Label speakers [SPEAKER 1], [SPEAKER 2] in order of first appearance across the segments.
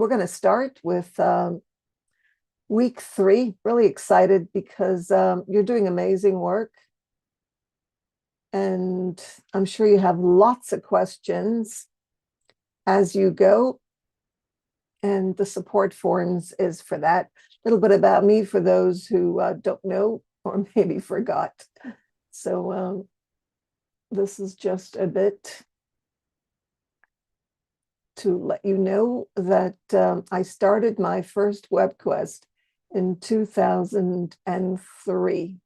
[SPEAKER 1] we're going to start with week 3. Really excited because you're doing amazing work. And I'm sure you have lots of questions as you go. And the support forums is for that. A little bit about me for those who don't know or maybe forgot. So this is just a bit to let you know that I started my first WebQuest in 2003.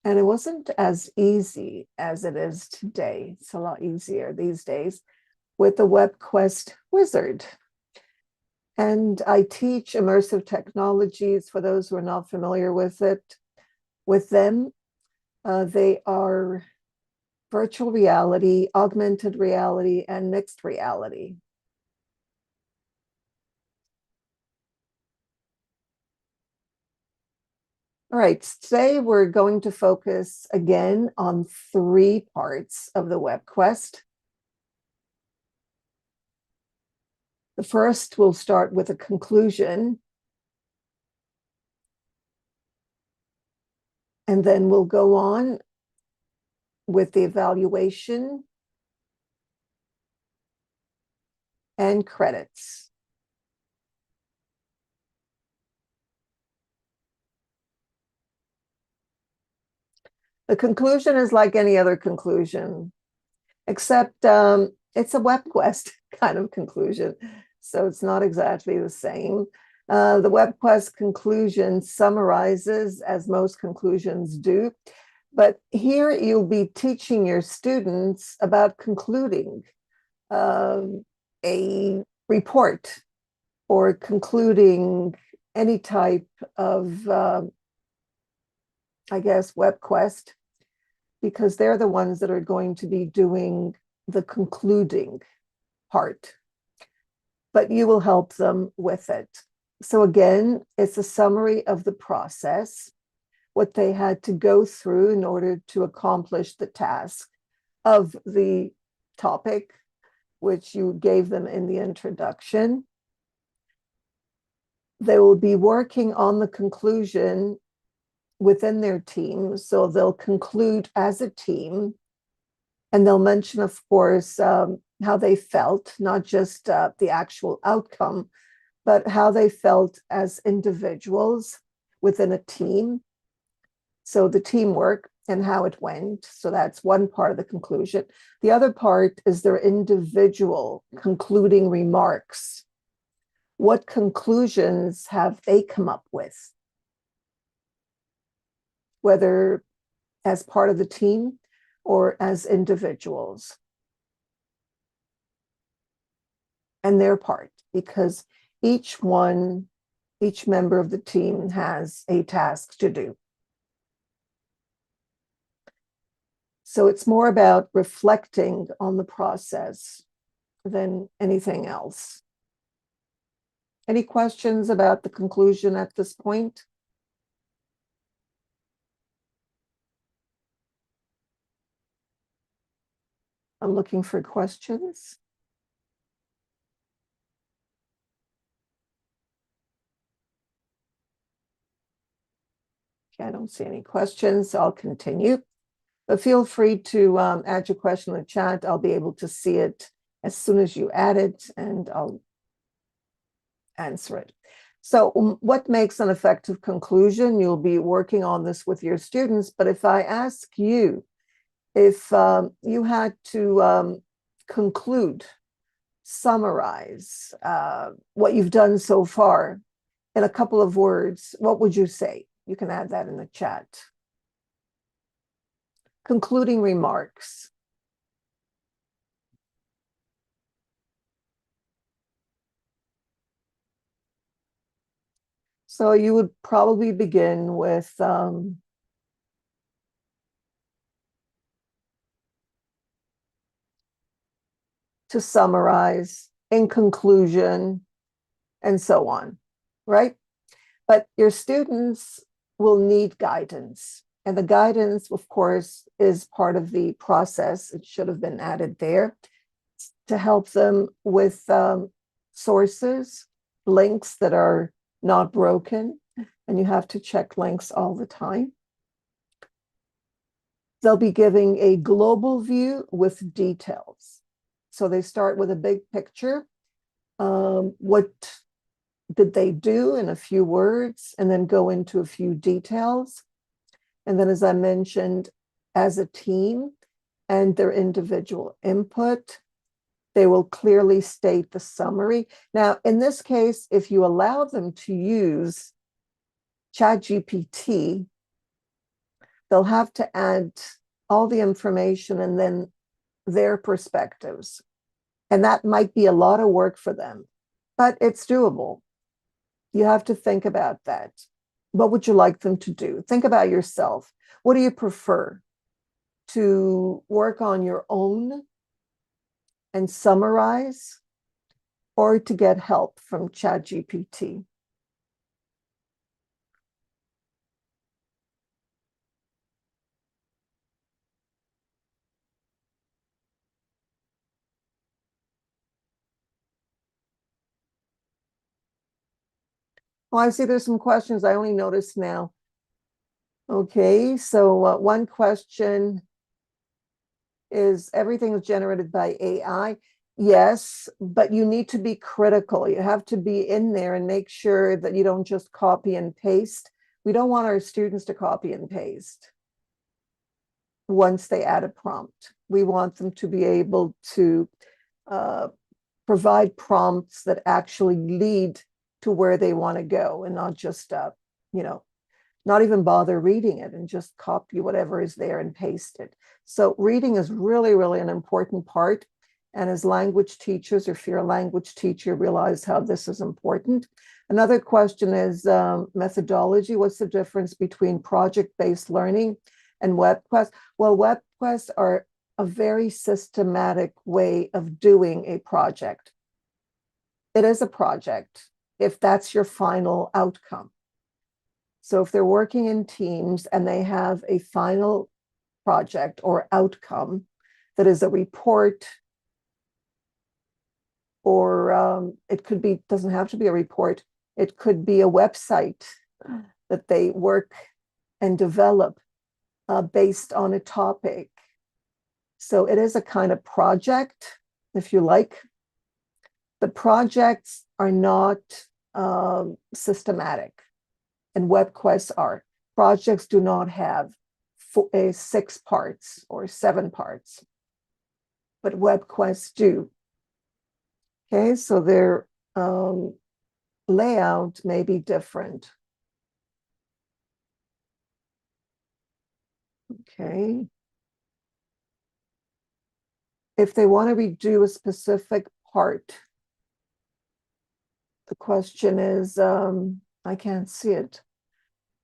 [SPEAKER 1] And it wasn't as easy as it is today. It's a lot easier these days with the WebQuest wizard. And I teach immersive technologies for those who are not familiar with them. They are virtual reality, augmented reality, and mixed reality. All right, today we're going to focus again on 3 parts of the WebQuest. The first, we'll start with a conclusion. And then we'll go on with the evaluation and credits. The conclusion is like any other conclusion, except it's a WebQuest kind of conclusion. So it's not exactly the same. The WebQuest conclusion summarizes, as most conclusions do, but here you'll be teaching your students about concluding a report or concluding any type of, I guess, WebQuest, because they're the ones that are going to be doing the concluding part, but you will help them with it. So again, it's a summary of the process, what they had to go through in order to accomplish the task of the topic, which you gave them in the introduction. They will be working on the conclusion within their team. So they'll conclude as a team, and they'll mention, of course, how they felt, not just the actual outcome, but how they felt as individuals within a team. So the teamwork and how it went. So that's one part of the conclusion. The other part is their individual concluding remarks. What conclusions have they come up with? Whether as part of the team or as individuals. And their part, because each member of the team has a task to do. So it's more about reflecting on the process than anything else. Any questions about the conclusion at this point? I'm looking for questions. Okay, I don't see any questions, so I'll continue. But feel free to add your question in the chat. I'll be able to see it as soon as you add it, and I'll answer it. So what makes an effective conclusion? You'll be working on this with your students, but if I ask you, if you had to conclude, summarize what you've done so far in a couple of words, what would you say? You can add that in the chat. Concluding remarks. So you would probably begin with to summarize, in conclusion, and so on, right? But your students will need guidance. And the guidance, of course, is part of the process. It should have been added there to help them with sources, links that are not broken, and you have to check links all the time. They'll be giving a global view with details. So they start with a big picture. What did they do in a few words, and then go into a few details. And then, as I mentioned, as a team and their individual input, they will clearly state the summary. Now, in this case, if you allow them to use ChatGPT, they'll have to add all the information and then their perspectives. And that might be a lot of work for them, but it's doable. You have to think about that. What would you like them to do? Think about yourself. What do you prefer? To work on your own and summarize, or to get help from ChatGPT? Oh, I see there's some questions I only noticed now. Okay, so one question is, everything is generated by AI? Yes, but you need to be critical. You have to be in there and make sure that you don't just copy and paste. We don't want our students to copy and paste once they add a prompt. We want them to be able to provide prompts that actually lead to where they want to go, and not just, not even bother reading it and just copy whatever is there and paste it. So reading is really, really an important part. And as language teachers, or if you're a language teacher, realize how this is important. Another question is methodology. What's the difference between project-based learning and WebQuests? Well, WebQuests are a very systematic way of doing a project. It is a project if that's your final outcome. So if they're working in teams and they have a final project or outcome that is a report, or it could be, doesn't have to be a report, it could be a website that they work and develop based on a topic. So it is a kind of project, if you like. The projects are not systematic, and WebQuests are. Projects do not have 6 parts or 7 parts, but WebQuests do. Okay, so their layout may be different. Okay. If they want to redo a specific part, the question is, I can't see it.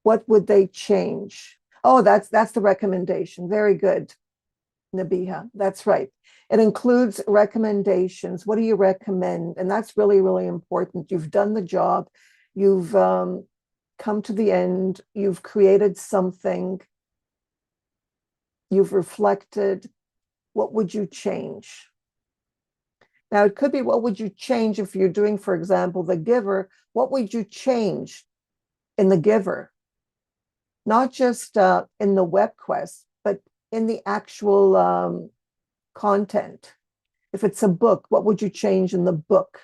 [SPEAKER 1] What would they change? Oh, that's the recommendation. Very good, Nabiha. That's right. It includes recommendations. What do you recommend? And that's really, really important. You've done the job. You've come to the end. You've created something. You've reflected. What would you change? Now, it could be, what would you change if you're doing, for example, the giver? What would you change in the giver? Not just in the WebQuest, but in the actual content. If it's a book, what would you change in the book?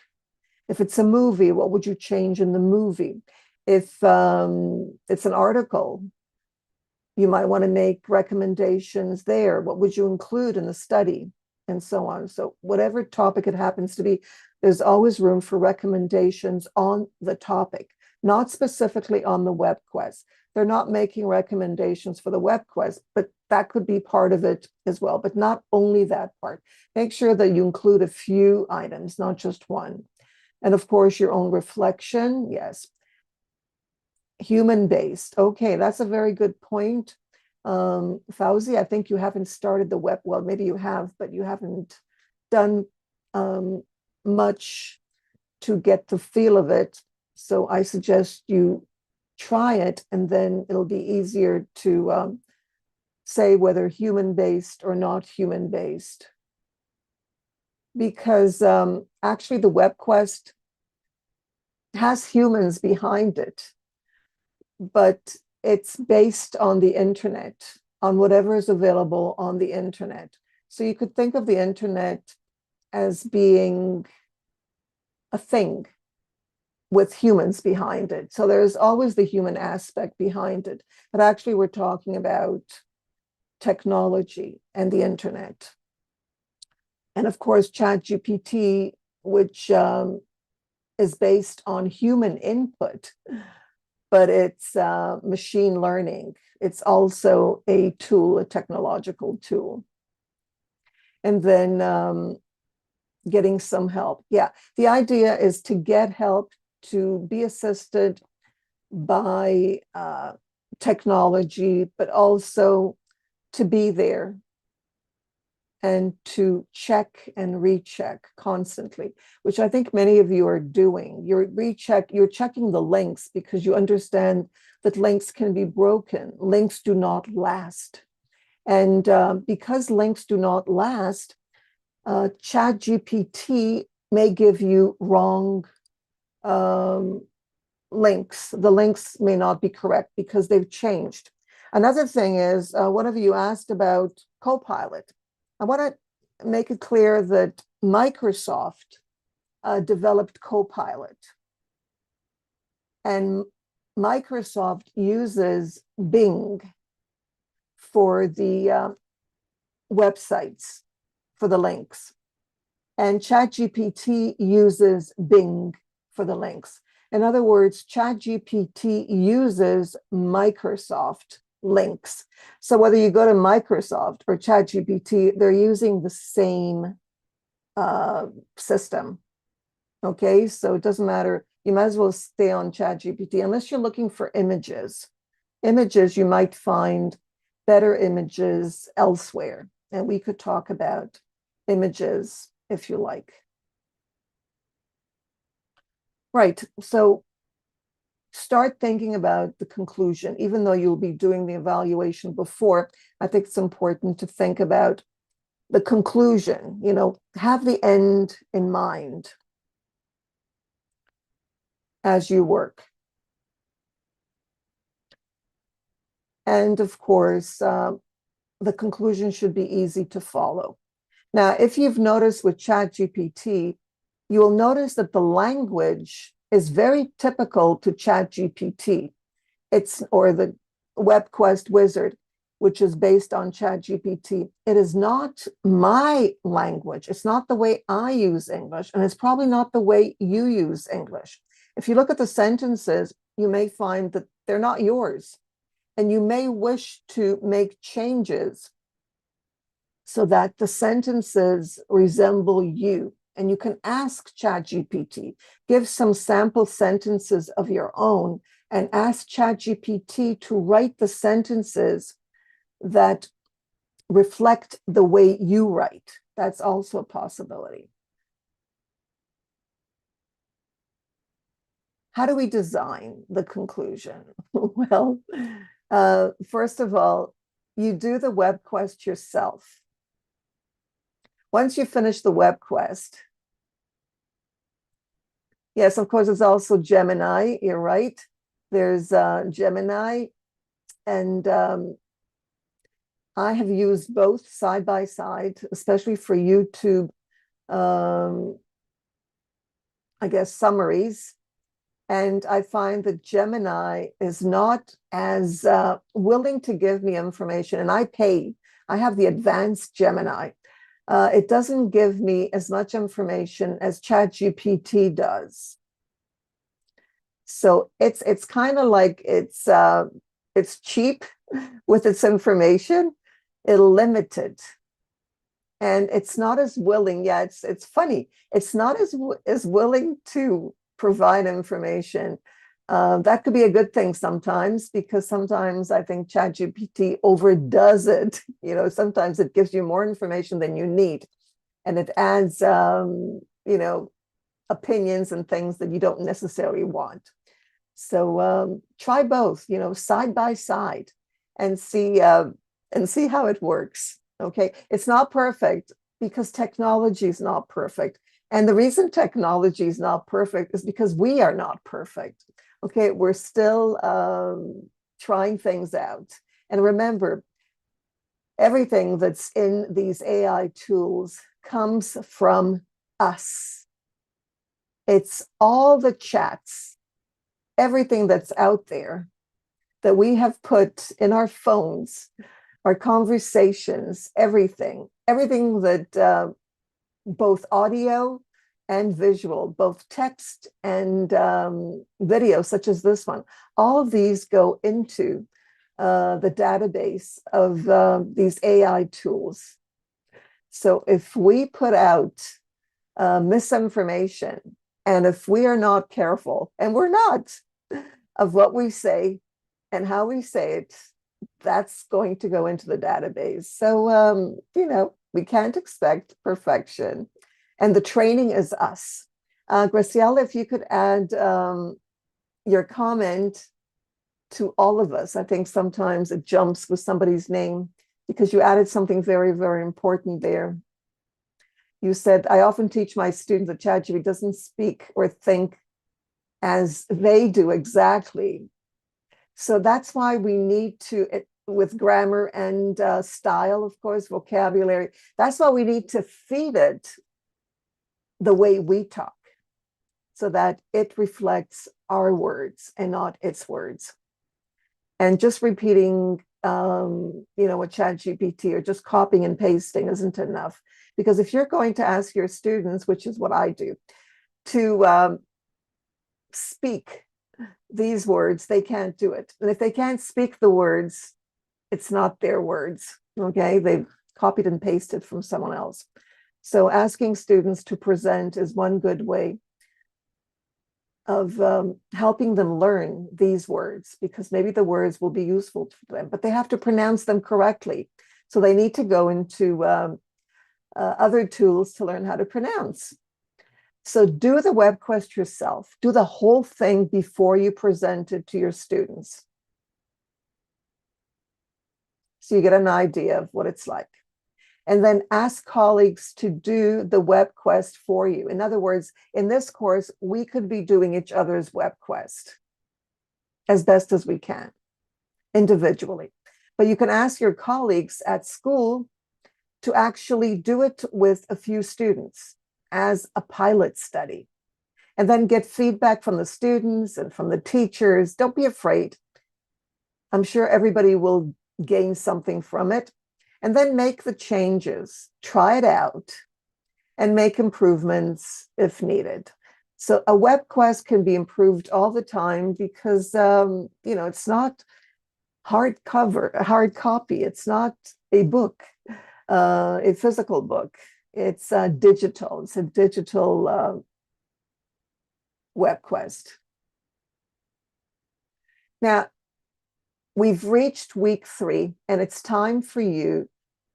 [SPEAKER 1] If it's a movie, what would you change in the movie? If it's an article, you might want to make recommendations there. What would you include in the study? And so on. So whatever topic it happens to be, there's always room for recommendations on the topic, not specifically on the WebQuest. They're not making recommendations for the WebQuest, but that could be part of it as well, but not only that part. Make sure that you include a few items, not just one. And of course, your own reflection, yes. Human-based, okay, that's a very good point. Fauzi, I think you haven't started the web, well, maybe you have, but you haven't done much to get the feel of it. So I suggest you try it, and then it'll be easier to say whether human-based or not human-based. Because actually the WebQuest has humans behind it, but it's based on the internet, on whatever is available on the internet. So you could think of the internet as being a thing with humans behind it. So there's always the human aspect behind it. But actually, we're talking about technology and the internet. And of course, ChatGPT, which is based on human input, but it's machine learning. It's also a tool, a technological tool. And then getting some help. Yeah, the idea is to get help, to be assisted by technology, but also to be there and to check and recheck constantly, which I think many of you are doing. You're checking the links because you understand that links can be broken. Links do not last. And because links do not last, ChatGPT may give you wrong links. The links may not be correct because they've changed. Another thing is, one of you asked about Copilot. I want to make it clear that Microsoft developed Copilot, and Microsoft uses Bing for the websites, for the links, and ChatGPT uses Bing for the links. In other words, ChatGPT uses Microsoft links. So whether you go to Microsoft or ChatGPT, they're using the same system. Okay, so it doesn't matter. You might as well stay on ChatGPT unless you're looking for images. Images, you might find better images elsewhere. And we could talk about images if you like. Right, so start thinking about the conclusion. Even though you'll be doing the evaluation before, I think it's important to think about the conclusion, have the end in mind as you work. And of course, the conclusion should be easy to follow. Now, if you've noticed with ChatGPT, you will notice that the language is very typical to ChatGPT. Or the WebQuest wizard, which is based on ChatGPT. It is not my language. It's not the way I use English, and it's probably not the way you use English. If you look at the sentences, you may find that they're not yours, and you may wish to make changes so that the sentences resemble you. And you can ask ChatGPT, give some sample sentences of your own, and ask ChatGPT to write the sentences that reflect the way you write. That's also a possibility. How do we design the conclusion? Well, first of all, you do the web quest yourself. Once you finish the web quest, yes, of course, it's also Gemini. You're right. There's Gemini, and I have used both side by side, especially for YouTube, I guess, summaries. And I find that Gemini is not as willing to give me information. And I have the advanced Gemini. It doesn't give me as much information as ChatGPT does. So it's kind of like it's cheap with its information, it's limited, and it's not as willing. Yeah, it's funny. It's not as willing to provide information. That could be a good thing sometimes, because sometimes I think ChatGPT overdoes it. Sometimes it gives you more information than you need, and it adds opinions and things that you don't necessarily want. So try both, side by side, and see how it works. Okay, it's not perfect because technology is not perfect. And the reason technology is not perfect is because we are not perfect. Okay, we're still trying things out. And remember, everything that's in these AI tools comes from us. It's all the chats, everything that's out there that we have put in our phones, our conversations, everything that both audio and visual, both text and video, such as this one, all of these go into the database of these AI tools. So if we put out misinformation, and if we are not careful, and we're not, of what we say and how we say it, that's going to go into the database. So, we can't expect perfection. And the training is us. Graciela, if you could add your comment to all of us. I think sometimes it jumps with somebody's name because you added something very, very important there. You said, I often teach my students that ChatGPT doesn't speak or think as they do exactly. So that's why we need to, with grammar and style, of course, vocabulary, that's why we need to feed it the way we talk so that it reflects our words and not its words. And just repeating, what ChatGPT or just copying and pasting isn't enough. Because if you're going to ask your students, which is what I do, to speak these words, they can't do it. And if they can't speak the words, it's not their words, okay? They've copied and pasted from someone else. So asking students to present is one good way of helping them learn these words, because maybe the words will be useful to them, but they have to pronounce them correctly. So they need to go into other tools to learn how to pronounce. So do the WebQuest yourself. Do the whole thing before you present it to your students, so you get an idea of what it's like. And then ask colleagues to do the WebQuest for you. In other words, in this course, we could be doing each other's WebQuest as best as we can, individually. But you can ask your colleagues at school to actually do it with a few students as a pilot study, and then get feedback from the students and from the teachers. Don't be afraid. I'm sure everybody will gain something from it. And then make the changes, try it out, and make improvements if needed. So a WebQuest can be improved all the time because, it's not hard copy. It's not a book, a physical book. It's digital. It's a digital WebQuest. Now, we've reached week 3, and it's time for you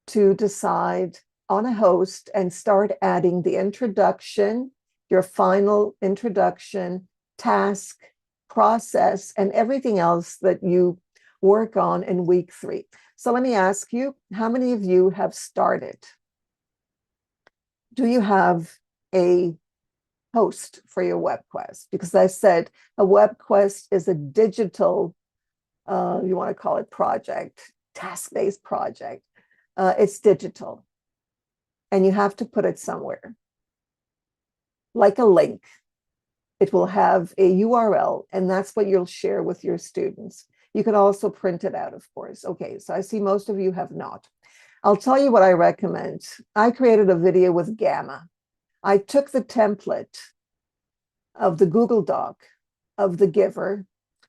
[SPEAKER 1] to decide on a host and start adding the introduction, your final introduction, task, process, and everything else that you work on in week 3. So let me ask you, how many of you have started? Do you have a host for your WebQuest? Because I said a WebQuest is a digital you want to call it project, task-based project. It's digital, and you have to put it somewhere, like a link. It will have a URL, and that's what you'll share with your students. You can also print it out, of course. Okay, so I see most of you have not. I'll tell you what I recommend. I created a video with Gamma. I took the template of the Google Doc of the giver,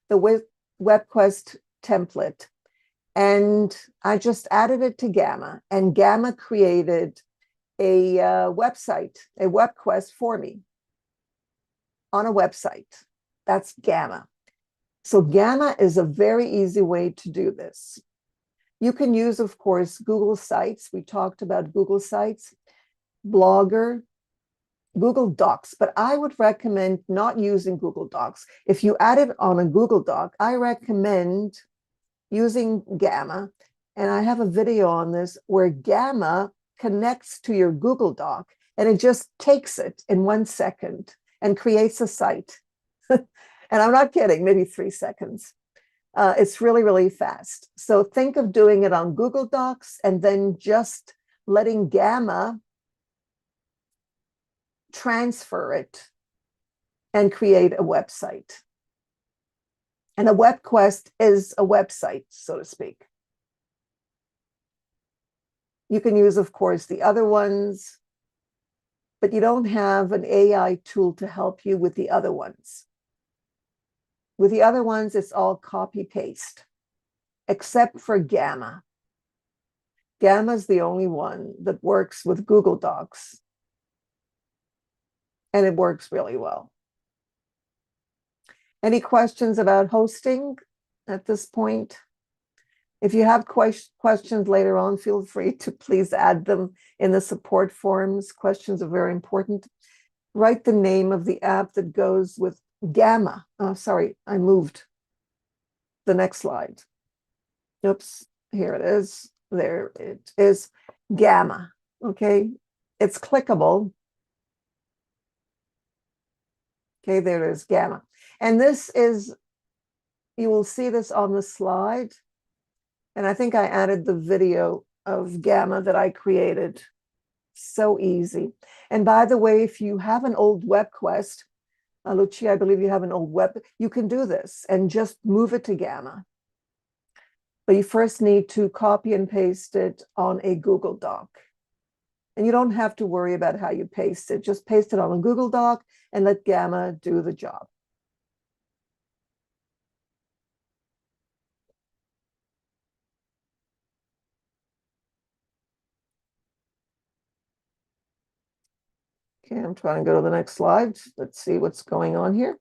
[SPEAKER 1] the WebQuest template, and I just added it to Gamma, and Gamma created a website, a WebQuest for me on a website. That's Gamma. So Gamma is a very easy way to do this. You can use, of course, Google Sites. We talked about Google Sites, Blogger, Google Docs, but I would recommend not using Google Docs. If you add it on a Google Doc, I recommend using Gamma, and I have a video on this where Gamma connects to your Google Doc And it just takes it in 1 second and creates a site. And I'm not kidding, maybe 3 seconds. It's really, really fast. So think of doing it on Google Docs and then just letting Gamma transfer it and create a website. And a WebQuest is a website, so to speak. You can use, of course, the other ones, but you don't have an AI tool to help you with the other ones. With the other ones, it's all copy-paste, except for Gamma. Gamma is the only one that works with Google Docs, and it works really well. Any questions about hosting at this point? If you have questions later on, feel free to please add them in the support forums. Questions are very important. Write the name of the app that goes with Gamma. Oh, sorry, I moved. The next slide. Oops, here it is. There it is, Gamma. Okay, it's clickable. Okay, there it is, Gamma. And this is, you will see this on the slide. And I think I added the video of Gamma that I created. So easy. And by the way, if you have an old WebQuest, Lucia, I believe you have an old web, you can do this and just move it to Gamma. But you first need to copy and paste it on a Google Doc. And you don't have to worry about how you paste it. Just paste it on a Google Doc and let Gamma do the job. Okay, I'm trying to go to the next slide. Let's see what's going on here.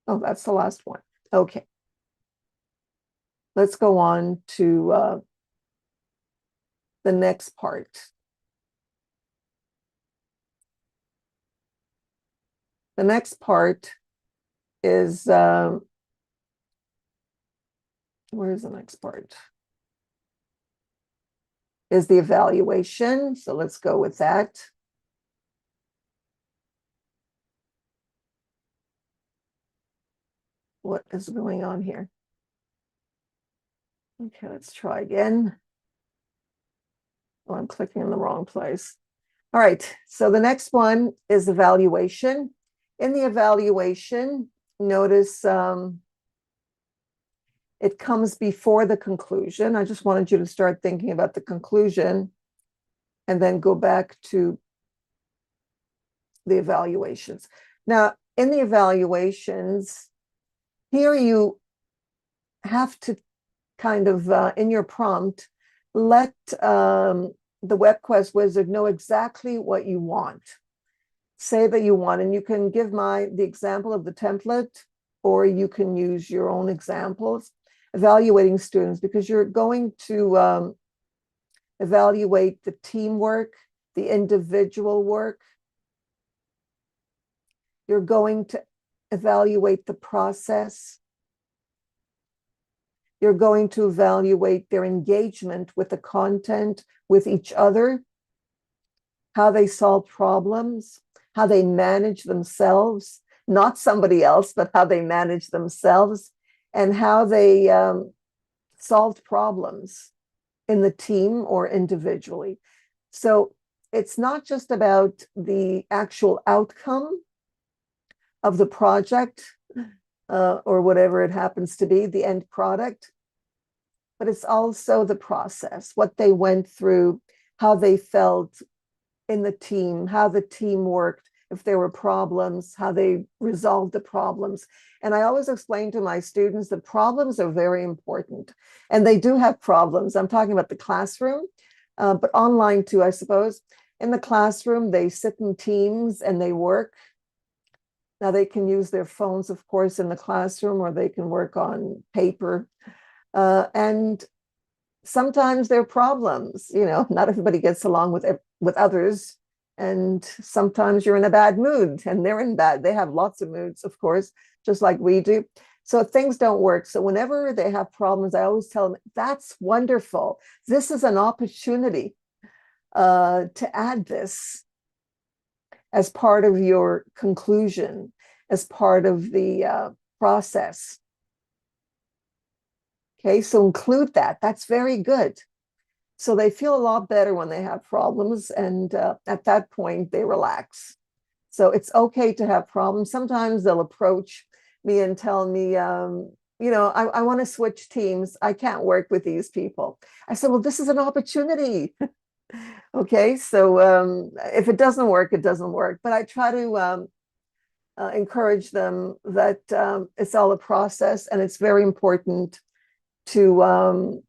[SPEAKER 1] Oh, that's the last one. Okay. Let's go on to the next part. The next part is, where's the next part? Is the evaluation. So let's go with that. What is going on here? Okay, let's try again. Oh, I'm clicking in the wrong place. All right, so the next one is evaluation. In the evaluation, notice it comes before the conclusion. I just wanted you to start thinking about the conclusion and then go back to the evaluations. Now, in the evaluations, here you have to kind of, in your prompt, let the WebQuest wizard know exactly what you want. Say that you want, and you can give the example of the template, or you can use your own examples, evaluating students, because you're going to evaluate the teamwork, the individual work. You're going to evaluate the process. You're going to evaluate their engagement with the content, with each other, how they solve problems, how they manage themselves, not somebody else, but how they manage themselves, and how they solved problems in the team or individually. So it's not just about the actual outcome of the project or whatever it happens to be, the end product, but it's also the process, what they went through, how they felt in the team, how the team worked, if there were problems, how they resolved the problems. And I always explain to my students that problems are very important. And they do have problems. I'm talking about the classroom, but online too, I suppose. In the classroom, they sit in teams and they work. Now they can use their phones, of course, in the classroom, or they can work on paper. And sometimes there are problems, not everybody gets along with others. And sometimes you're in a bad mood and they have lots of moods, of course, just like we do. So things don't work. So whenever they have problems, I always tell them, that's wonderful. This is an opportunity to add this as part of your conclusion, as part of the process. Okay, so include that. That's very good. So they feel a lot better when they have problems, and at that point, they relax. So it's okay to have problems. Sometimes they'll approach me and tell me, I want to switch teams. I can't work with these people. I said, well, this is an opportunity. Okay, so if it doesn't work, it doesn't work. But I try to encourage them that it's all a process, and it's very important to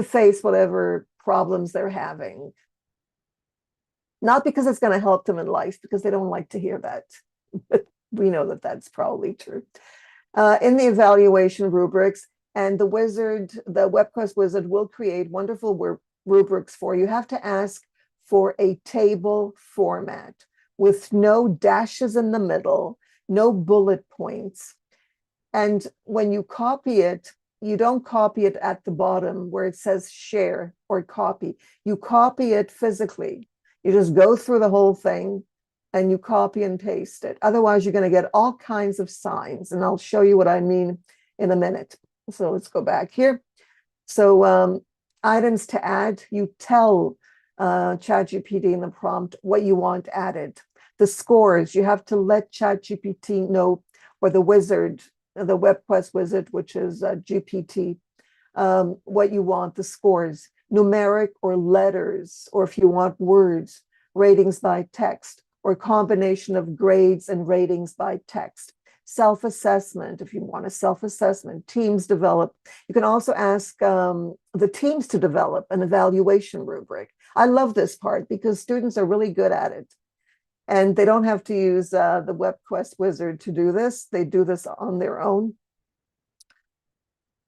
[SPEAKER 1] face whatever problems they're having. Not because it's going to help them in life, because they don't like to hear that. But we know that that's probably true. In the evaluation rubrics, and the WebQuest wizard will create wonderful rubrics for you. You have to ask for a table format with no dashes in the middle, no bullet points. And when you copy it, you don't copy it at the bottom where it says share or copy. You copy it physically. You just go through the whole thing and you copy and paste it. Otherwise, you're going to get all kinds of signs. And I'll show you what I mean in a minute. So let's go back here. So items to add, you tell ChatGPT in the prompt what you want added. The scores, you have to let ChatGPT know, or the wizard, the WebQuest wizard, which is GPT, what you want, the scores, numeric or letters, or if you want words, ratings by text, or a combination of grades and ratings by text. Self-assessment, if you want a self-assessment, teams develop. You can also ask the teams to develop an evaluation rubric. I love this part because students are really good at it. And they don't have to use the WebQuest wizard to do this. They do this on their own.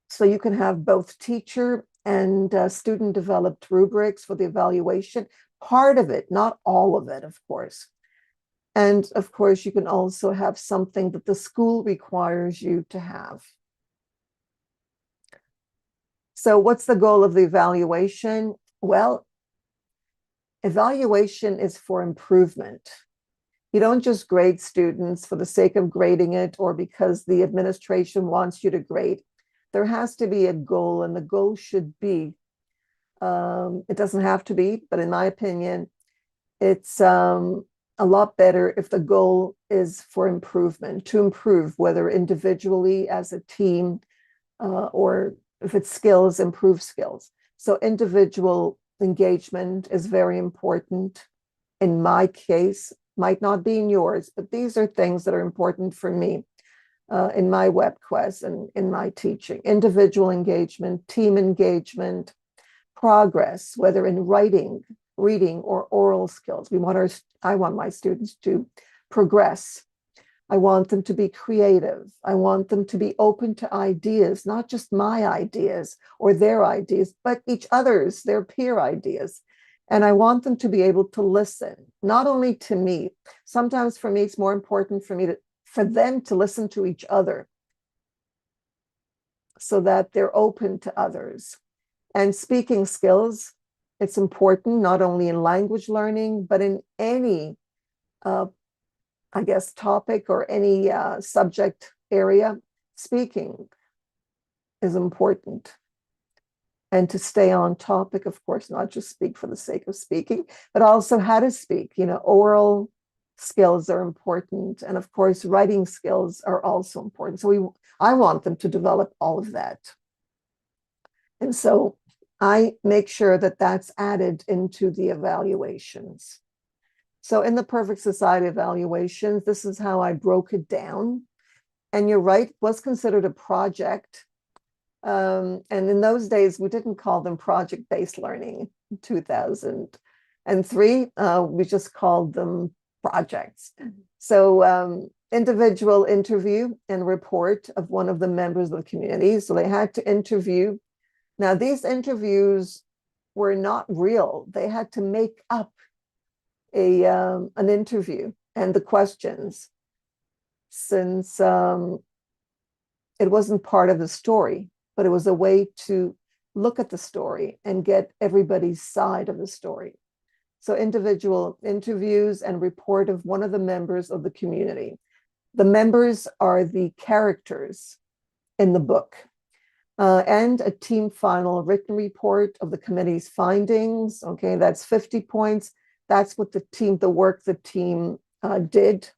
[SPEAKER 1] So you can have both teacher and student developed rubrics for the evaluation. Part of it, not all of it, of course. And of course, you can also have something that the school requires you to have. So what's the goal of the evaluation? Well, evaluation is for improvement. You don't just grade students for the sake of grading it or because the administration wants you to grade. There has to be a goal, and the goal should be, it doesn't have to be, but in my opinion, it's a lot better if the goal is for improvement, to improve, whether individually as a team or if it's skills, improve skills. So individual engagement is very important. In my case, might not be in yours, but these are things that are important for me in my WebQuest and in my teaching. Individual engagement, team engagement, progress, whether in writing, reading, or oral skills. I want my students to progress. I want them to be creative. I want them to be open to ideas, not just my ideas or their ideas, but each other's, their peer ideas. And I want them to be able to listen, not only to me. Sometimes for me, it's more important for them to listen to each other so that they're open to others. And speaking skills, it's important not only in language learning, but in any, topic or any subject area. Speaking is important. And to stay on topic, of course, not just speak for the sake of speaking, but also how to speak. Oral skills are important. And of course, writing skills are also important. So I want them to develop all of that. And so I make sure that that's added into the evaluations. So in the Perfect Society evaluations, this is how I broke it down. And you're right, it was considered a project. And in those days, we didn't call them project-based learning. In 2003, we just called them projects. So individual interview and report of one of the members of the community. So they had to interview. Now, these interviews were not real. They had to make up an interview and the questions, since it wasn't part of the story, but it was a way to look at the story and get everybody's side of the story. So individual interviews and report of one of the members of the community. The members are the characters in the book. And a team final written report of the committee's findings. Okay, that's 50 points. That's what the work the team did.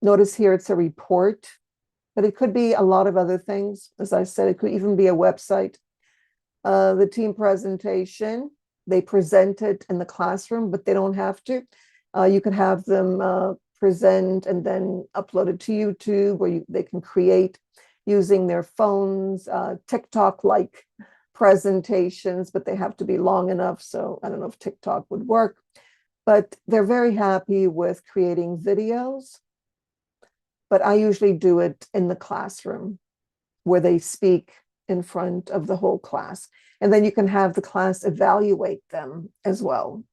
[SPEAKER 1] Notice here it's a report, but it could be a lot of other things. As I said, it could even be a website. The team presentation, they present it in the classroom, but they don't have to. You can have them present and then upload it to YouTube, where they can create using their phones, TikTok-like presentations, but they have to be long enough. So I don't know if TikTok would work, but they're very happy with creating videos. But I usually do it in the classroom where they speak in front of the whole class. And then you can have the class evaluate them as well.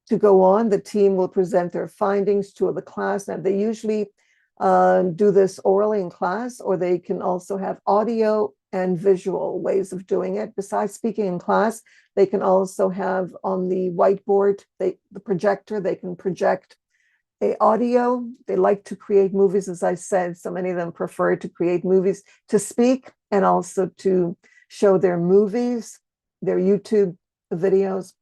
[SPEAKER 1] To go on, the team will present their findings to the class. Now, they usually do this orally in class, or they can also have audio and visual ways of doing it. Besides speaking in class, they can also have on the whiteboard, the projector, they can project a audio. They like to create movies, as I said, so many of them prefer to create movies to speak and also to show their movies, their YouTube videos.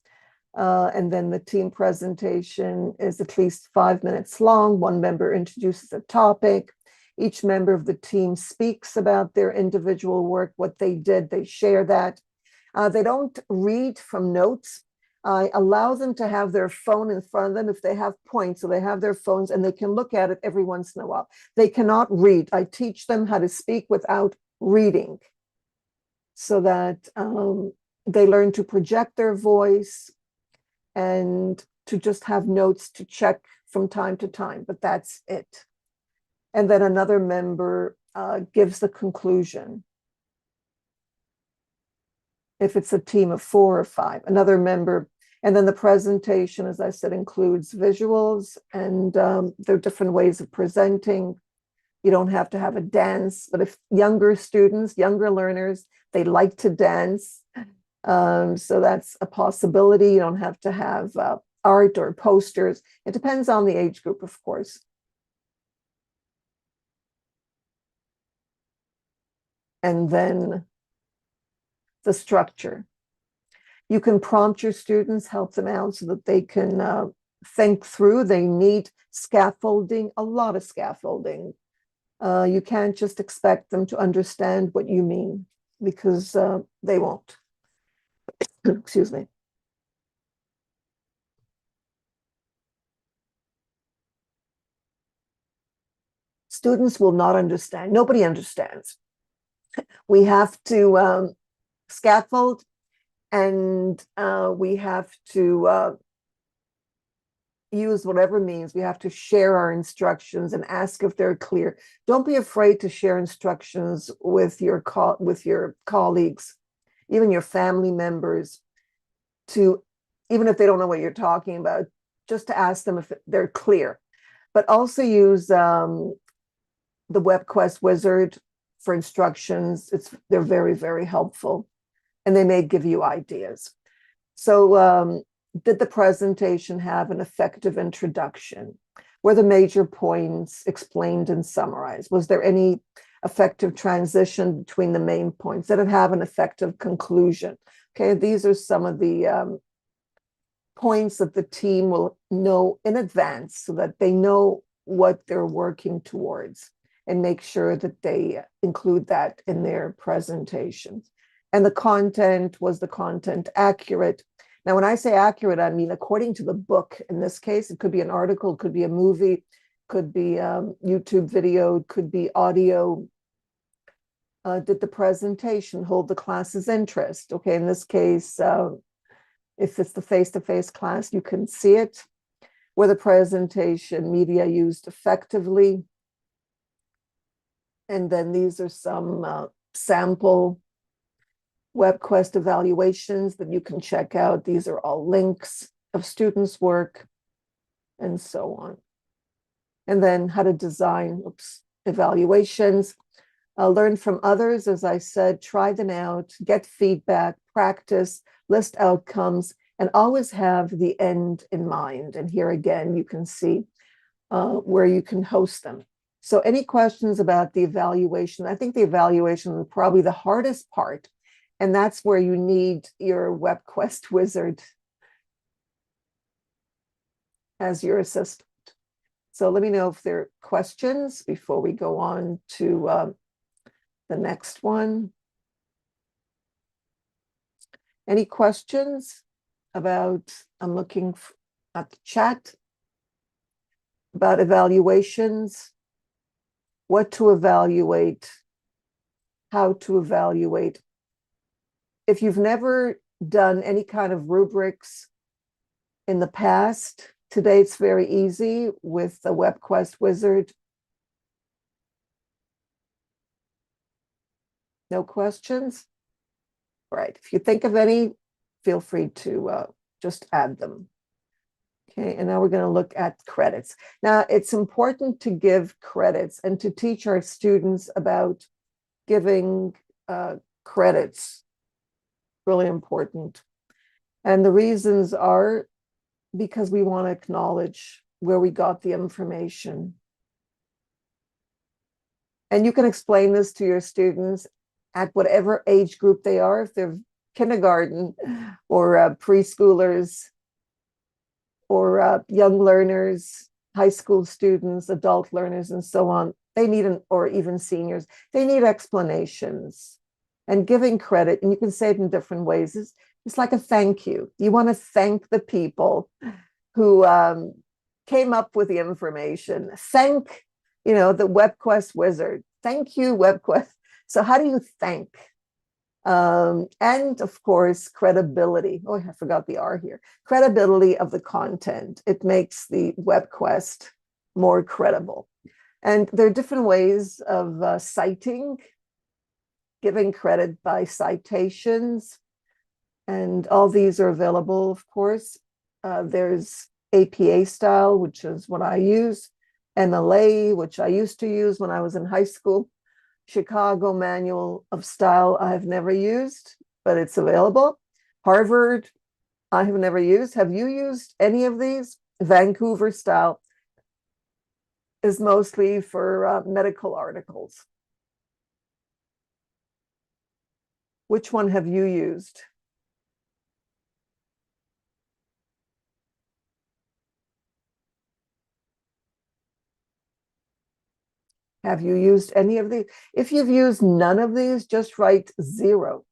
[SPEAKER 1] And then the team presentation is at least 5 minutes long. One member introduces a topic. Each member of the team speaks about their individual work, what they did, they share that. They don't read from notes. I allow them to have their phone in front of them if they have points, so they have their phones and they can look at it every once in a while. They cannot read. I teach them how to speak without reading so that they learn to project their voice and to just have notes to check from time to time, but that's it. And then another member gives the conclusion. If it's a team of 4 or 5, another member, and then the presentation, as I said, includes visuals, and there are different ways of presenting. You don't have to have a dance, but if younger students, younger learners, they like to dance, so that's a possibility. You don't have to have art or posters. It depends on the age group, of course. And then the structure. You can prompt your students, help them out so that they can think through. They need scaffolding, a lot of scaffolding. You can't just expect them to understand what you mean, because they won't. Excuse me. Students will not understand. Nobody understands. We have to scaffold, and we have to use whatever means. We have to share our instructions and ask if they're clear. Don't be afraid to share instructions with your colleagues, even your family members, to, even if they don't know what you're talking about, just to ask them if they're clear. But also use the WebQuest wizard for instructions. They're very, very helpful, and they may give you ideas. So did the presentation have an effective introduction? Were the major points explained and summarized? Was there any effective transition between the main points? Did it have an effective conclusion? Okay, these are some of the points that the team will know in advance so that they know what they're working towards, and make sure that they include that in their presentation. And the content, was the content accurate? Now, when I say accurate, I mean according to the book. In this case, it could be an article, it could be a movie, could be a YouTube video, it could be audio. Did the presentation hold the class's interest? Okay, in this case, if it's the face-to-face class, you can see it. Were the presentation media used effectively? And then these are some sample WebQuest evaluations that you can check out. These are all links of students' work and so on. And then how to design evaluations. Learn from others, as I said, try them out, get feedback, practice, list outcomes, and always have the end in mind. And here again, you can see where you can host them. So any questions about the evaluation? I think the evaluation is probably the hardest part, and that's where you need your WebQuest wizard as your assistant. So let me know if there are questions before we go on to the next one. Any questions about, I'm looking at the chat, about evaluations, what to evaluate, how to evaluate. If you've never done any kind of rubrics in the past, today it's very easy with the WebQuest wizard. No questions? Right. If you think of any, feel free to just add them. Okay, and now we're going to look at credits. Now, it's important to give credits and to teach our students about giving credits. Really important. And the reasons are because we want to acknowledge where we got the information. And you can explain this to your students at whatever age group they are, if they're kindergarten or preschoolers or young learners, high school students, adult learners, and so on. They need or even seniors, they need explanations. And giving credit, and you can say it in different ways, it's like a thank you. You want to thank the people who came up with the information. Thank, the WebQuest wizard. Thank you, WebQuest. So how do you thank? And of course, credibility. Oh, I forgot the R here. Credibility of the content. It makes the WebQuest more credible. And there are different ways of citing, giving credit by citations. And all these are available, of course. There's APA style, which is what I use. MLA, which I used to use when I was in high school. Chicago Manual of Style, I have never used, but it's available. Harvard, I have never used. Have you used any of these? Vancouver Style is mostly for medical articles. Which one have you used? Have you used any of these? If you've used none of these, just write 0,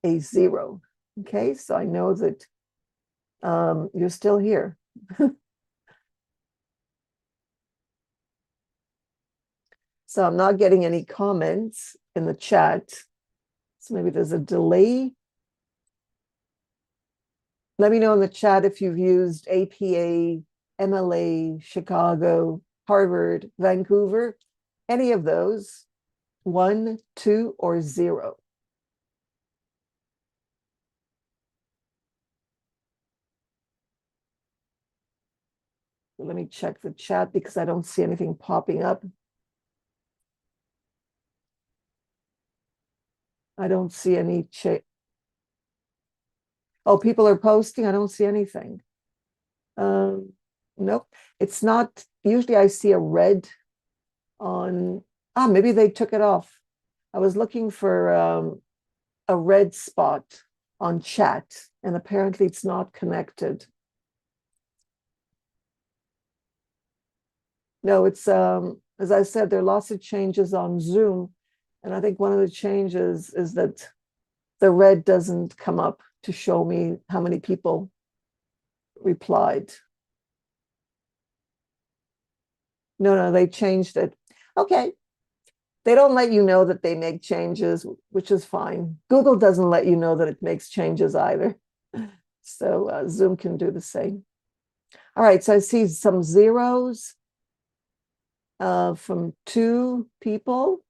[SPEAKER 1] a 0. Okay, so I know that you're still here. So I'm not getting any comments in the chat. So maybe there's a delay. Let me know in the chat if you've used APA, MLA, Chicago, Harvard, Vancouver, any of those, 1, 2, or 0. Let me check the chat because I don't see anything popping up. I don't see any chat. Oh, people are posting. I don't see anything. Nope. It's not. Usually I see a red on. Maybe they took it off. I was looking for a red spot on chat, and apparently it's not connected. No, it's as I said, there are lots of changes on Zoom, and I think one of the changes is that the red doesn't come up to show me how many people replied. No, they changed it. Okay. They don't let you know that they make changes, which is fine. Google doesn't let you know that it makes changes either. So Zoom can do the same. All right, so I see some zeros from 2 people.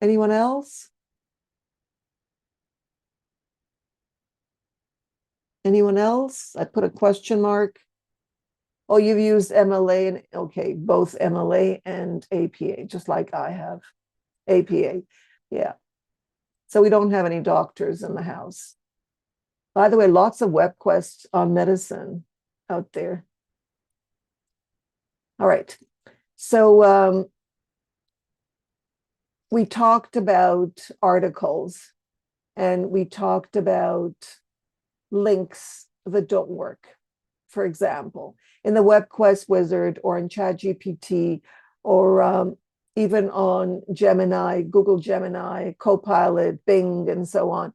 [SPEAKER 1] Anyone else? Anyone else? I put a question mark. Oh, you've used MLA and okay, both MLA and APA, just like I have. APA. Yeah. So we don't have any doctors in the house. By the way, lots of WebQuests on medicine out there. All right. So we talked about articles and we talked about links that don't work. For example, in the WebQuest wizard or in ChatGPT or even on Gemini, Google Gemini, Copilot, Bing, and so on.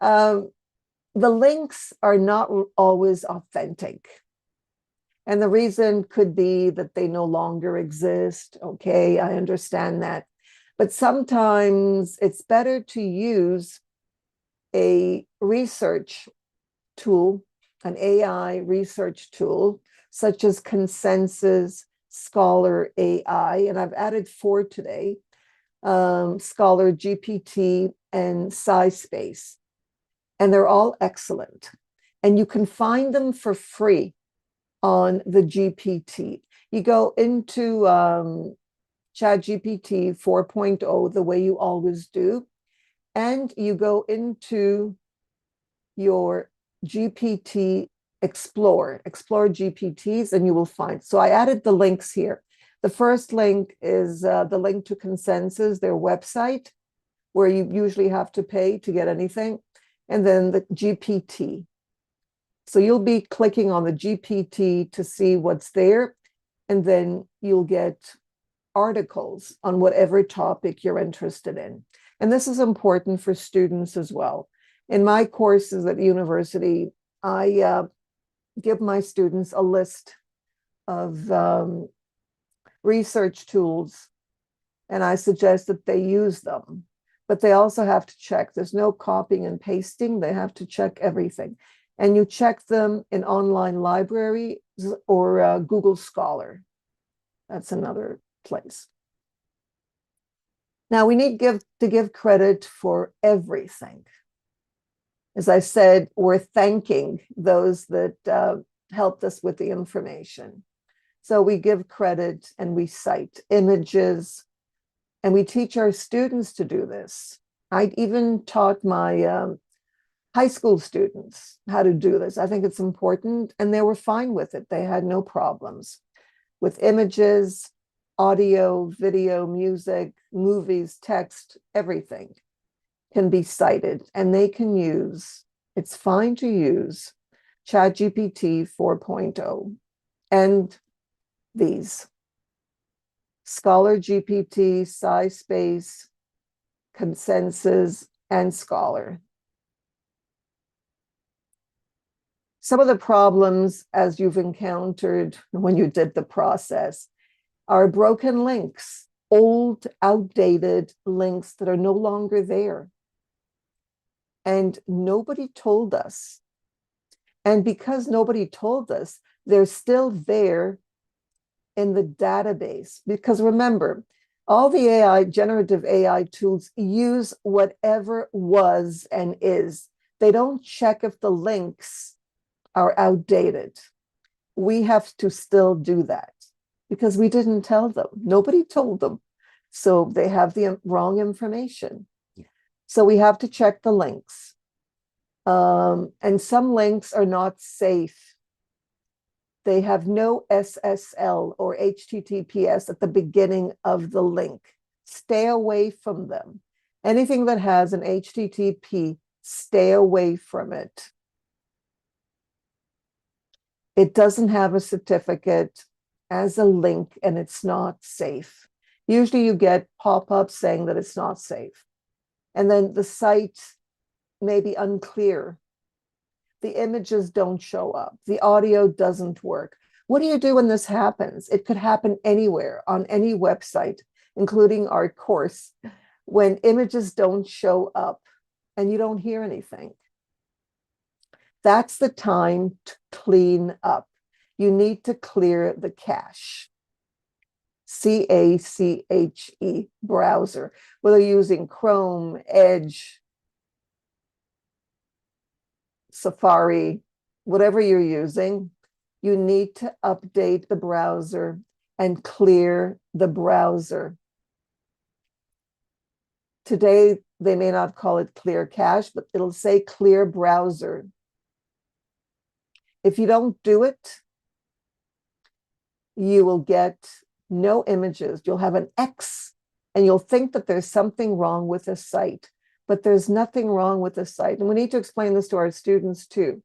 [SPEAKER 1] The links are not always authentic. And the reason could be that they no longer exist. Okay, I understand that. But sometimes it's better to use a research tool, an AI research tool, such as Consensus, Scholar AI, and I've added 4 today, Scholar GPT and SciSpace. And they're all excellent. And you can find them for free on the GPT. You go into ChatGPT 4.0 the way you always do, and you go into your GPT explore GPTs, and you will find. So I added the links here. The first link is the link to Consensus, their website, where you usually have to pay to get anything, and then the GPT. So you'll be clicking on the GPT to see what's there, and then you'll get articles on whatever topic you're interested in. And this is important for students as well. In my courses at university, I give my students a list of research tools, and I suggest that they use them. But they also have to check. There's no copying and pasting. They have to check everything. And you check them in online libraries or Google Scholar. That's another place. Now, we need to give credit for everything. As I said, we're thanking those that helped us with the information. So we give credit and we cite images, and we teach our students to do this. I even taught my high school students how to do this. I think it's important, and they were fine with it. They had no problems with images, audio, video, music, movies, text, everything can be cited, and they can use, it's fine to use ChatGPT 4.0 and these. Scholar GPT, SciSpace, Consensus, and Scholar. Some of the problems, as you've encountered when you did the process, are broken links, old, outdated links that are no longer there. And nobody told us. And because nobody told us, they're still there in the database. Because remember, all the AI, generative AI tools use whatever was and is. They don't check if the links are outdated. We have to still do that because we didn't tell them. Nobody told them. So they have the wrong information. So we have to check the links. And some links are not safe. They have no SSL or HTTPS at the beginning of the link. Stay away from them. Anything that has an HTTP, stay away from it. It doesn't have a certificate as a link, and it's not safe. Usually you get pop-ups saying that it's not safe. And then the site may be unclear. The images don't show up. The audio doesn't work. What do you do when this happens? It could happen anywhere on any website, including our course, when images don't show up and you don't hear anything. That's the time to clean up. You need to clear the cache. CACHE browser, whether you're using Chrome, Edge, Safari, whatever you're using, you need to update the browser and clear the browser. Today, they may not call it clear cache, but it'll say clear browser. If you don't do it, you will get no images. You'll have an X and you'll think that there's something wrong with the site, but there's nothing wrong with the site. And we need to explain this to our students too.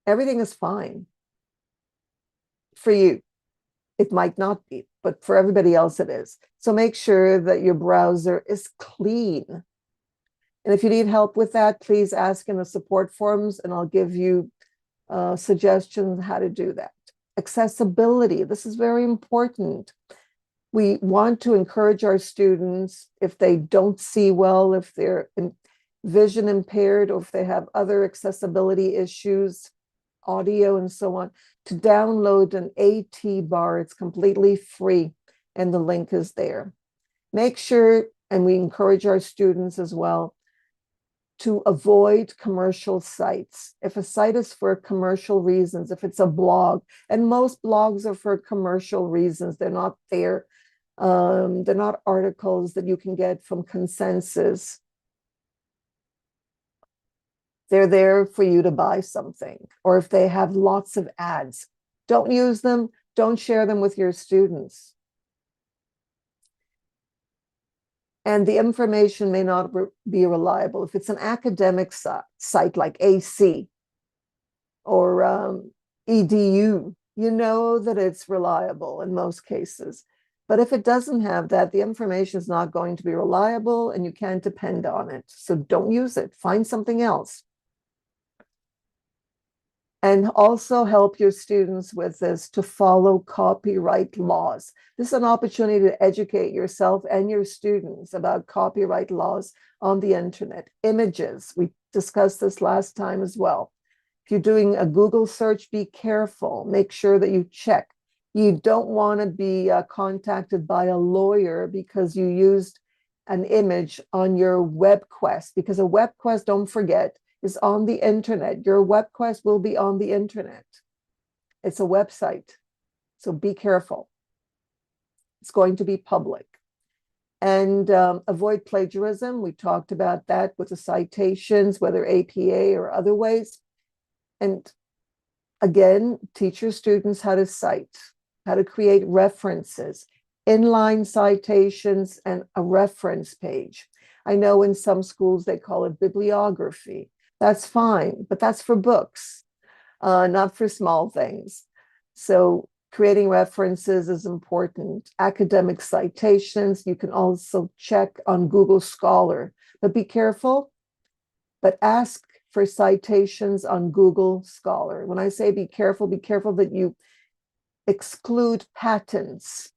[SPEAKER 1] Everything is fine. For you, it might not be, but for everybody else it is. So make sure that your browser is clean. And if you need help with that, please ask in the support forums and I'll give you suggestions how to do that. Accessibility, this is very important. We want to encourage our students, if they don't see well, if they're vision impaired, or if they have other accessibility issues, audio and so on, to download an AT bar. It's completely free and the link is there. Make sure, and we encourage our students as well, to avoid commercial sites. If a site is for commercial reasons, if it's a blog, and most blogs are for commercial reasons, they're not there. They're not articles that you can get from Consensus. They're there for you to buy something, or if they have lots of ads, don't use them, don't share them with your students. And the information may not be reliable. If it's an academic site like AC or EDU, you know that it's reliable in most cases. But if it doesn't have that, the information is not going to be reliable and you can't depend on it. So don't use it. Find something else. And also help your students with this, to follow copyright laws. This is an opportunity to educate yourself and your students about copyright laws on the internet. Images, we discussed this last time as well. If you're doing a Google search, be careful. Make sure that you check. You don't want to be contacted by a lawyer because you used an image on your WebQuest, because a WebQuest, don't forget, is on the internet. Your WebQuest will be on the internet. It's a website, so be careful. It's going to be public. And avoid plagiarism. We talked about that with the citations, whether APA or other ways. And again, teach your students how to cite, how to create references, inline citations, and a reference page. I know in some schools they call it bibliography. That's fine, but that's for books, not for small things. So creating references is important. Academic citations, you can also check on Google Scholar, but be careful, but ask for citations on Google Scholar. When I say be careful that you exclude patents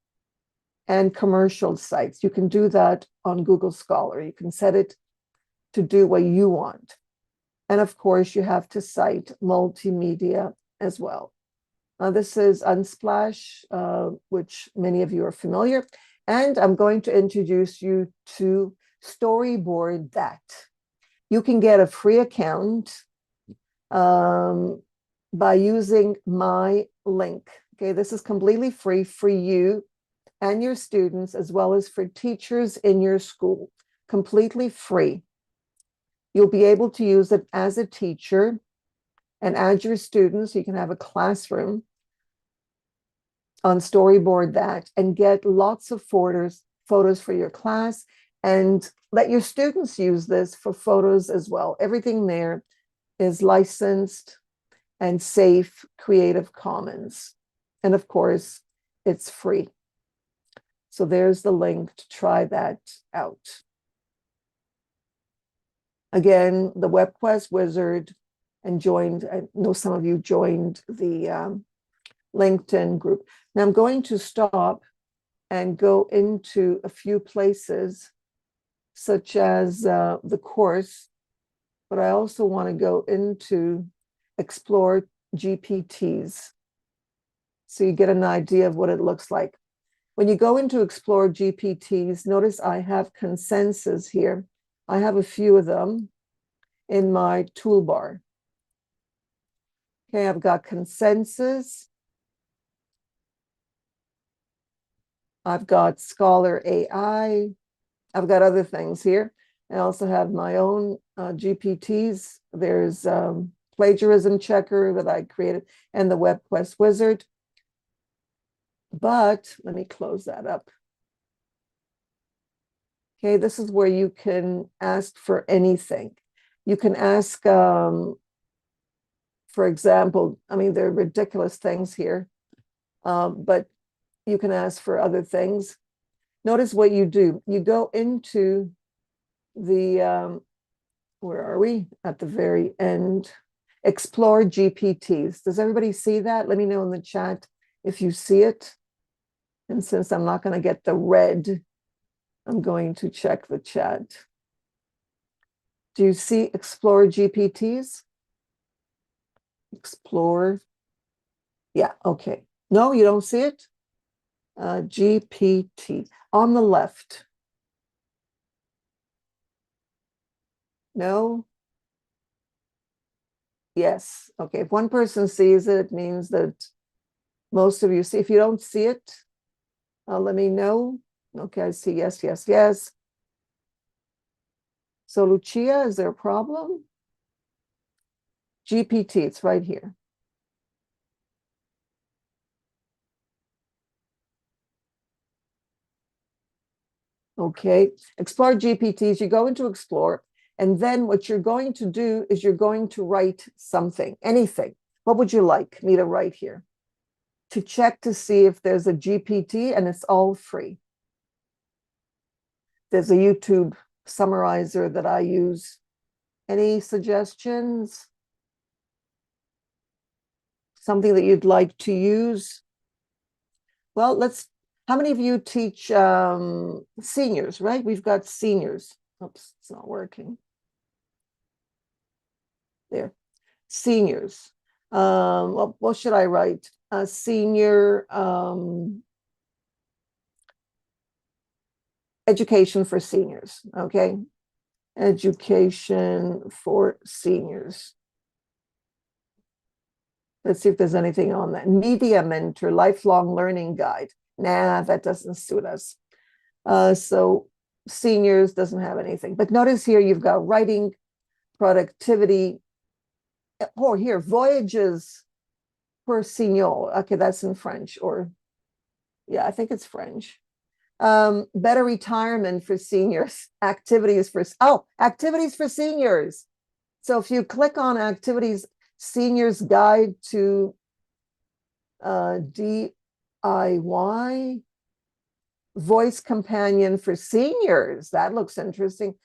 [SPEAKER 1] and commercial sites. You can do that on Google Scholar. You can set it to do what you want. And of course, you have to cite multimedia as well. This is Unsplash, which many of you are familiar. And I'm going to introduce you to Storyboard That. You can get a free account by using my link. Okay, this is completely free for you and your students, as well as for teachers in your school. Completely free. You'll be able to use it as a teacher and add your students. You can have a classroom on Storyboard That and get lots of photos for your class, and let your students use this for photos as well. Everything there is licensed and safe, Creative Commons. And of course, it's free. So there's the link to try that out. Again, the WebQuest wizard, and joined, I know some of you joined the LinkedIn group. Now I'm going to stop and go into a few places, such as the course, but I also want to go into Explore GPTs, so you get an idea of what it looks like. When you go into Explore GPTs, notice I have Consensus here. I have a few of them in my toolbar. Okay, I've got Consensus. I've got Scholar AI. I've got other things here. I also have my own GPTs. There's plagiarism checker that I created and the WebQuest wizard. But let me close that up. Okay, this is where you can ask for anything. You can ask, for example, I mean, there are ridiculous things here, but you can ask for other things. Notice what you do. You go into the, where are we? At the very end. Explore GPTs. Does everybody see that? Let me know in the chat if you see it. And since I'm not going to get the red, I'm going to check the chat. Do you see Explore GPTs? Explore. Yeah, okay. No, you don't see it? GPT on the left. No? Yes. Okay. If one person sees it, it means that most of you see. If you don't see it, let me know. Okay, I see yes, yes, yes. So Lucia, is there a problem? GPT, it's right here. Okay, Explore GPTs, you go into Explore, and then what you're going to do is you're going to write something, anything. What would you like me to write here? To check to see if there's a GPT, and it's all free. There's a YouTube summarizer that I use. Any suggestions? Something that you'd like to use? Well, how many of you teach seniors, right? We've got seniors. Oops, it's not working. There, seniors. What should I write? A senior education for seniors, okay? Education for seniors. Let's see if there's anything on that. Media Mentor, Lifelong Learning Guide. Nah, that doesn't suit us. So seniors doesn't have anything. But notice here you've got writing, productivity. Oh, here, voyages for senior. Okay, that's in French. Or, yeah, I think it's French. Better retirement for seniors. Activities for seniors. So if you click on activities, seniors guide to DIY, voice companion for seniors. That looks interesting.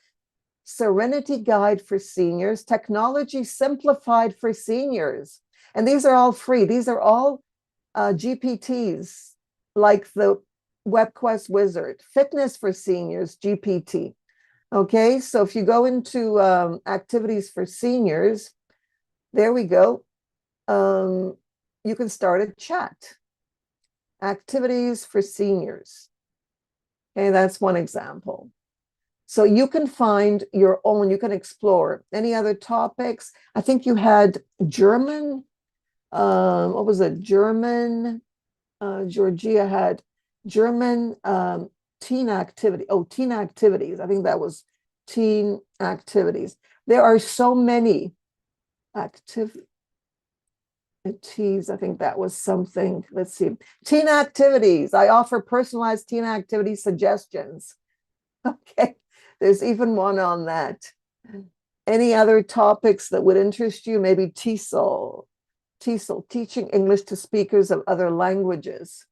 [SPEAKER 1] Serenity Guide for seniors, technology simplified for seniors. And these are all free. These are all GPTs, like the WebQuest wizard. Fitness for seniors, GPT. Okay, so if you go into activities for seniors, there we go. You can start a chat. Activities for seniors. Okay, that's one example. So you can find your own, you can explore. Any other topics? I think you had German. What was it? German. Georgia had German teen activity. Oh, teen activities. I think that was teen activities. There are so many activities. I think that was something. Let's see. Teen activities. I offer personalized teen activity suggestions. Okay. There's even one on that. Any other topics that would interest you? Maybe TESOL, teaching English to speakers of other languages.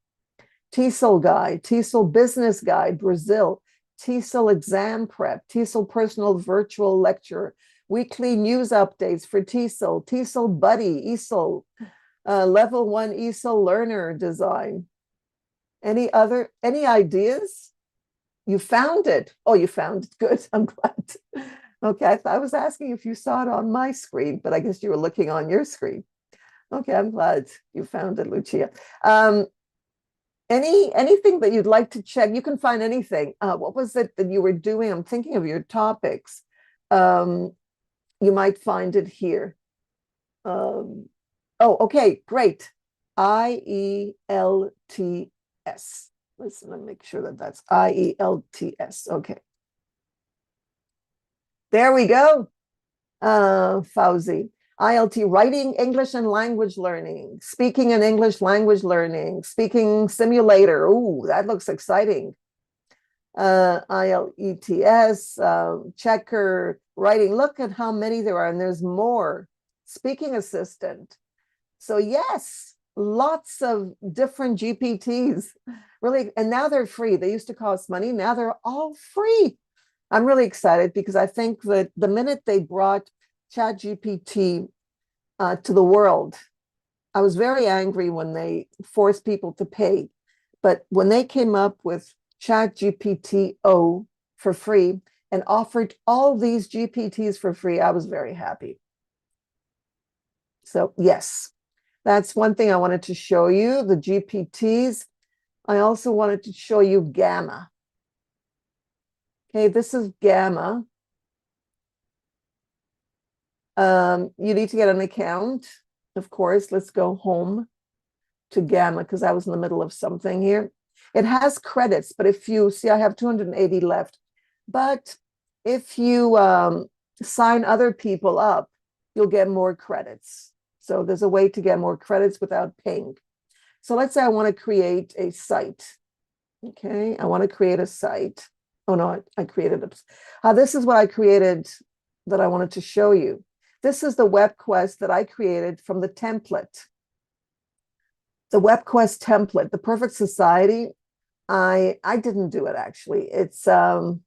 [SPEAKER 1] TESOL guide, TESOL business guide, Brazil, TESOL exam prep, TESOL personal virtual lecture, weekly news updates for TESOL, TESOL buddy, ESOL, level 1 ESOL learner design. Any ideas? You found it. Oh, you found it. Good. I'm glad. Okay. I was asking if you saw it on my screen, but I guess you were looking on your screen. Okay. I'm glad you found it, Lucia. Anything that you'd like to check? You can find anything. What was it that you were doing? I'm thinking of your topics. You might find it here. Oh, okay. Great. IELTS. Let me make sure that that's IELTS. Okay. There we go. Fauzi. ILT, writing English and language learning, speaking and English language learning, speaking simulator. Ooh, that looks exciting. IELTS, checker, writing. Look at how many there are, and there's more. Speaking assistant. So yes, lots of different GPTs, really, and now they're free. They used to cost money. Now they're all free. I'm really excited because I think that the minute they brought ChatGPT to the world, I was very angry when they forced people to pay. But when they came up with ChatGPT-O for free and offered all these GPTs for free, I was very happy. So yes, that's one thing I wanted to show you, the GPTs. I also wanted to show you Gamma. Okay, this is Gamma. You need to get an account, of course. Let's go home to Gamma because I was in the middle of something here. It has credits, but if you see, I have 280 left. But if you sign other people up, you'll get more credits. So there's a way to get more credits without paying. So let's say I want to create a site. Okay, I want to create a site. Oh no, I created it. This is what I created that I wanted to show you. This is the WebQuest that I created from the template. The WebQuest template, the perfect society. I didn't do it actually. It's it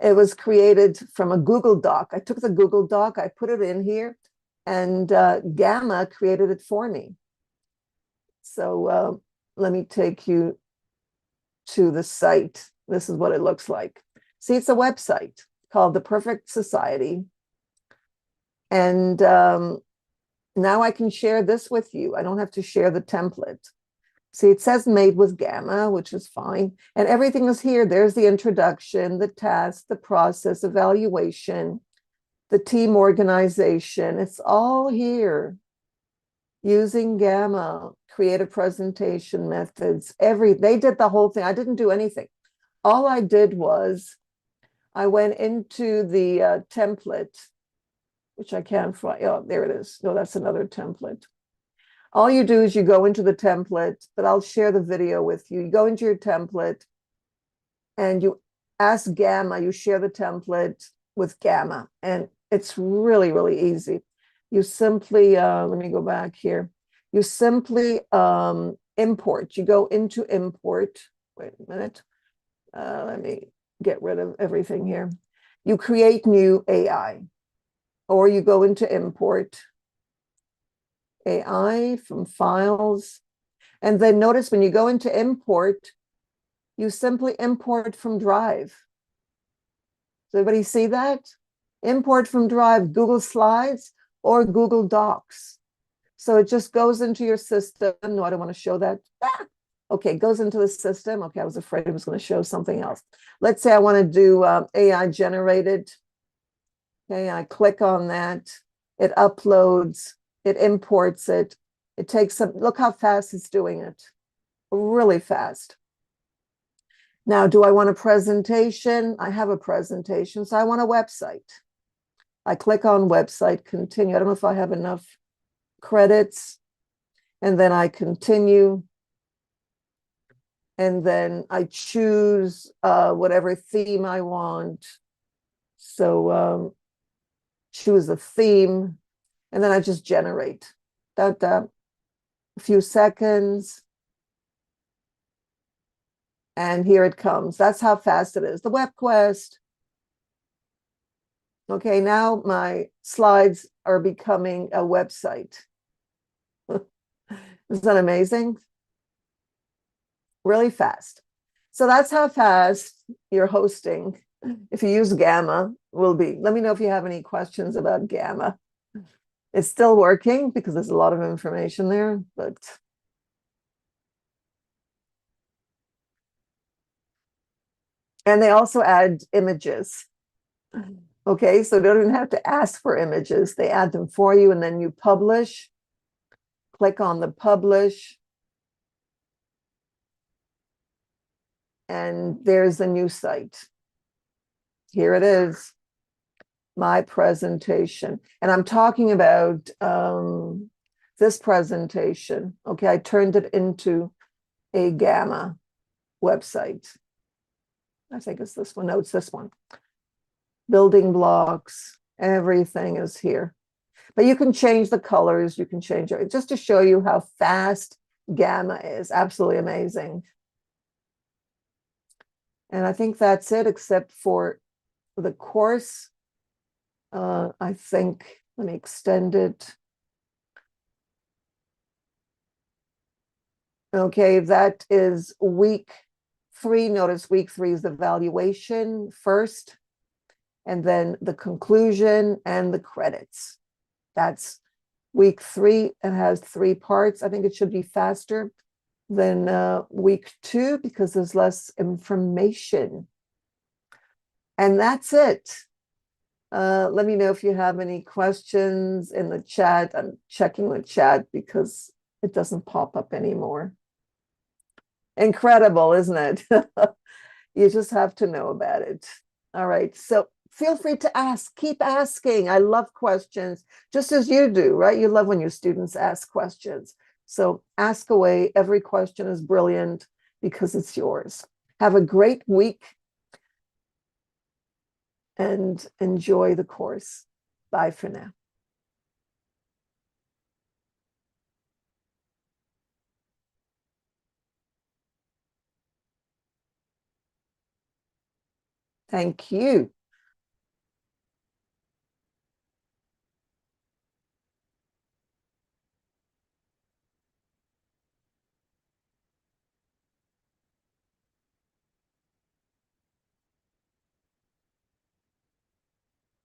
[SPEAKER 1] was created from a Google Doc. I took the Google Doc, I put it in here, and Gamma created it for me. So let me take you to the site. This is what it looks like. See, it's a website called The Perfect Society. And now I can share this with you. I don't have to share the template. See, it says made with Gamma, which is fine. And everything is here. There's the introduction, the task, the process, evaluation, the team organization. It's all here. Using Gamma, creative presentation methods, they did the whole thing. I didn't do anything. All I did was I went into the template, which I can't find. Oh, there it is. No, that's another template. All you do is you go into the template, but I'll share the video with you. You go into your template and you ask Gamma, you share the template with Gamma, and it's really, really easy. You simply, let me go back here. You simply import. You go into import. Wait a minute. Let me get rid of everything here. You create new AI, or you go into import AI from files. And then notice when you go into import, you simply import from Drive. Does everybody see that? Import from Drive, Google Slides or Google Docs. So it just goes into your system. No, I don't want to show that. Okay, goes into the system. Okay, I was afraid it was going to show something else. Let's say I want to do AI generated. Okay, I click on that. It uploads. It imports it. It takes some, look how fast it's doing it. Really fast. Now, do I want a presentation? I have a presentation, so I want a website. I click on website, continue. I don't know if I have enough credits. And then I continue. And then I choose whatever theme I want. So choose a theme. And then I just generate. A few seconds. And here it comes. That's how fast it is. The WebQuest. Okay, now my slides are becoming a website. Isn't that amazing? Really fast. So that's how fast your hosting, if you use Gamma, will be. Let me know if you have any questions about Gamma. It's still working because there's a lot of information there, but and they also add images. Okay, so they don't even have to ask for images. They add them for you, and then you publish. Click on the publish. And there's a new site. Here it is. my presentation. And I'm talking about this presentation. Okay, I turned it into a Gamma website. I think it's this one. No, it's this one. Building blocks, everything is here. But you can change the colors, you can change it, just to show you how fast Gamma is. Absolutely amazing. And I think that's it, except for the course. I think, let me extend it. Okay, that is week 3. Notice week 3 is the valuation first, and then the conclusion and the credits. That's week 3. It has 3 parts. I think it should be faster than week 2 because there's less information. And that's it. Let me know if you have any questions in the chat. I'm checking the chat because it doesn't pop up anymore. Incredible, isn't it? You just have to know about it. All right. So feel free to ask. Keep asking. I love questions, just as you do, right? You love when your students ask questions. So ask away. Every question is brilliant because it's yours. Have a great week and enjoy the course. Bye for now. Thank you.